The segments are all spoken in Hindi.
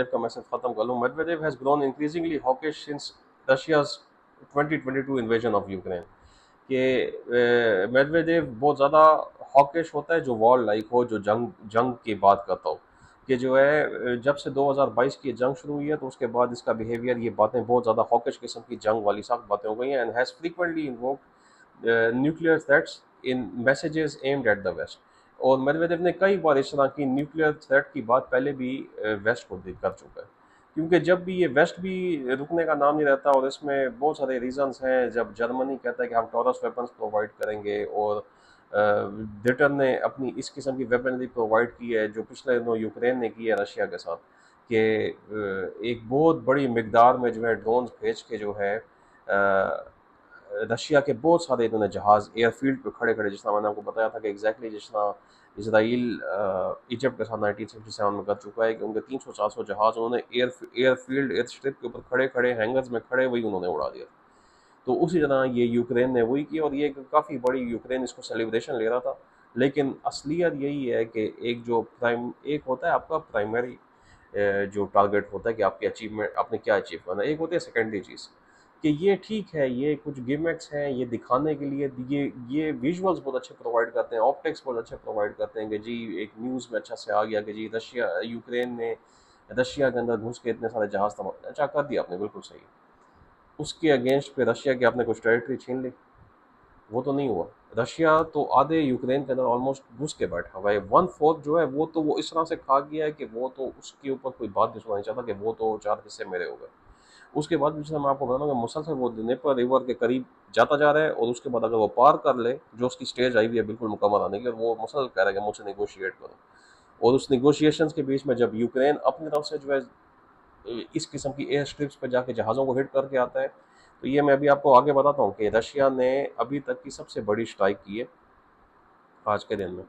का मैसेज खत्म कर लूं। Medvedev has grown increasingly hawkish since Russia's 2022 invasion of Ukraine. कि मेडवेदेव बहुत ज़्यादा हॉकिश होता है जो वॉर लाइक हो, जो जंग जंग की बात करता हो। कि जो है जब से 2022 की जंग शुरू हुई है तो उसके बाद इसका बिहेवियर, ये बातें बहुत ज़्यादा हॉकिश किस्म की जंग वाली सख्त बातें हो गई हैं। And has frequently invoked nuclear threats in messages aimed at the West. और मेदवेदेव ने कई बार इस तरह की न्यूक्लियर थ्रेट की बात पहले भी वेस्ट को कर चुका है। क्योंकि जब भी ये वेस्ट भी रुकने का नाम नहीं रहता, और इसमें बहुत सारे रीजंस हैं। जब जर्मनी कहता है कि हम टॉरस वेपन्स प्रोवाइड करेंगे, और ब्रिटेन ने अपनी इस किस्म की वेपनरी प्रोवाइड की है जो पिछले दिनों यूक्रेन ने की है रशिया के साथ, कि एक बहुत बड़ी मिकदार में जो है ड्रोन्स भेज के जो है रशिया के बहुत सारे इन्होंने जहाज़ एयरफील्ड पे खड़े खड़े, जिस तरह मैंने आपको बताया था कि एग्जैक्टली जिस तरह इसराइल इजिप्ट के साथ 1967 में कर चुका है कि उनके 300-400 जहाज़ उन्होंने एयरफील्ड एयर स्ट्रिप के ऊपर खड़े खड़े हैंगर्स में खड़े वही उन्होंने उड़ा दिया। तो उसी तरह ये यूक्रेन ने वही किया, और ये काफ़ी बड़ी यूक्रेन इसको सेलिब्रेशन ले रहा था। लेकिन असलियत यही है कि एक होता है आपका प्राइमरी जो टारगेट होता है कि आपकी अचीवमेंट, आपने क्या अचीव करना है। एक होती है सेकेंडरी चीज़, कि ये ठीक है, ये कुछ गिमिक्स हैं, ये दिखाने के लिए, ये विजुअल्स बहुत अच्छे प्रोवाइड करते हैं, ऑप्टिक्स बहुत अच्छे प्रोवाइड करते हैं कि जी एक न्यूज़ में अच्छा से आ गया कि जी रशिया यूक्रेन ने रशिया के अंदर घुस के इतने सारे जहाज तबाह, अच्छा कर दिया आपने, बिल्कुल सही। उसके अगेंस्ट पे रशिया की आपने कुछ टेरिटरी छीन ली, वो तो नहीं हुआ। रशिया तो आधे यूक्रेन के अंदर ऑलमोस्ट घुस के बैठा हुआ है। 1/4 जो है वो तो वो इस तरह से खा गया है कि वो तो उसके ऊपर कोई बात नहीं सुनानी चाहता कि वो तो 4 हिस्से मेरे हो गए। उसके बाद भी जैसे मैं आपको बताऊंगा मुसलसल वो दनेपर रिवर के करीब जाता जा रहा है, और उसके बाद अगर वो पार कर ले, जो उसकी स्टेज आई हुई है बिल्कुल मुकम्मल आने की, और वो मुसलसल कह रहा है कि मुझसे निगोशिएट करो। और उस निगोशिएशंस के बीच में जब यूक्रेन अपनी तरफ से जो है इस किस्म की एयर स्ट्रिप्स पर जाके जहाज़ों को हिट करके आता है, तो ये मैं अभी आपको आगे बताता हूँ कि रशिया ने अभी तक की सबसे बड़ी स्ट्राइक की है आज के दिन में।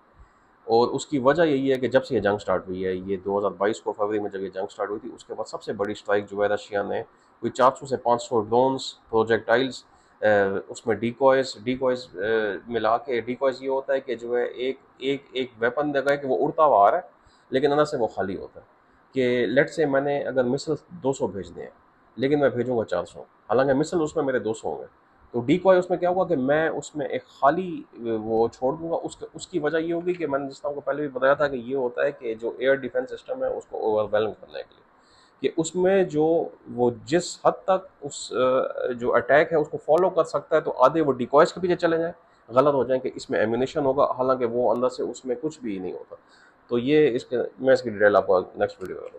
और उसकी वजह यही है कि जब से ये जंग स्टार्ट हुई है, ये 2022 को फरवरी में जब ये जंग स्टार्ट हुई थी, उसके बाद सबसे बड़ी स्ट्राइक जो है रशिया ने, कोई 400 से 500 ड्रोन्स, प्रोजेक्टाइल्स, उसमें डिकॉयज डिकॉयज मिला के। डिकॉयज ये होता है कि जो है एक एक एक वेपन देगा कि वो उड़ता हुआ आ रहा है, लेकिन अंदर से वो खाली होता है। कि लेट से मैंने अगर मिसल 200 भेजने हैं, लेकिन मैं भेजूंगा 400, हालांकि मिसल उसमें मेरे 200 होंगे। तो डीकॉय उसमें क्या होगा कि मैं उसमें एक खाली वो छोड़ दूंगा। उसकी वजह ये होगी कि मैंने जिस तरह को पहले भी बताया था कि ये होता है कि जो एयर डिफेंस सिस्टम है उसको ओवरवेलम करने के लिए, कि उसमें जो वो जिस हद तक उस जो अटैक है उसको फॉलो कर सकता है, तो आधे वो डिकॉयज के पीछे चले जाएं, गलत हो जाए कि इसमें एम्यूनेशन होगा, हालांकि वो अंदर से उसमें कुछ भी नहीं होता। तो ये इसके मैं इसकी डिटेल आपको नेक्स्ट वीडियो में